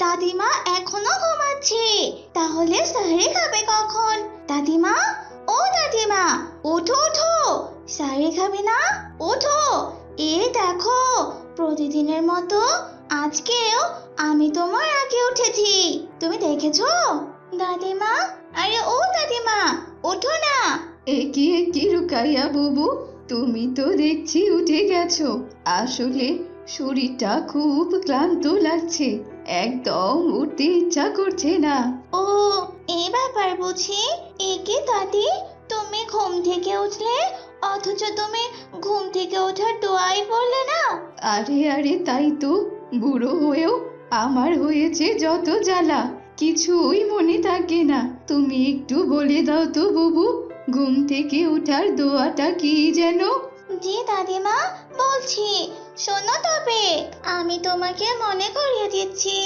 দাদিমা এখনো ঘুমাচ্ছে, তাহলে সাহরি খাবে কখন? দাদিমা, ও দাদিমা, ওঠো ওঠো, সাহরি খাবে না? ওঠো, এই দেখো, প্রতিদিনের মতো আজকেও আমি তোমার আগে উঠেছি, তুমি দেখেছো? দাদিমা, আরে ও দাদিমা, ওঠো না। এ কি রুকাইয়া বুবু, তুমি তো দেখছি উঠে গেছো। আসলে শরীরটা খুব ক্লান্ত লাগছে, একদম উঠতে ইচ্ছা করছে না। ও, এই ব্যাপার বুঝি। একে দাদি, তুমি ঘুম থেকে উঠলে অথচ তুমি ঘুম থেকে ওঠার দোয়াই বললে না। আরে আরে, তাই তো, বুড়ো হয়েও আমার হয়েছে যত জ্বালা, কিছুই মনে থাকে না। তুমি একটু বলে দাও তো বুবু, ঘুম থেকে ওঠার দোয়াটা কি যেন? জি দাদিমা, বলছি, শোনো তবে, আমি তোমাকে মনে করিয়ে দিচ্ছি।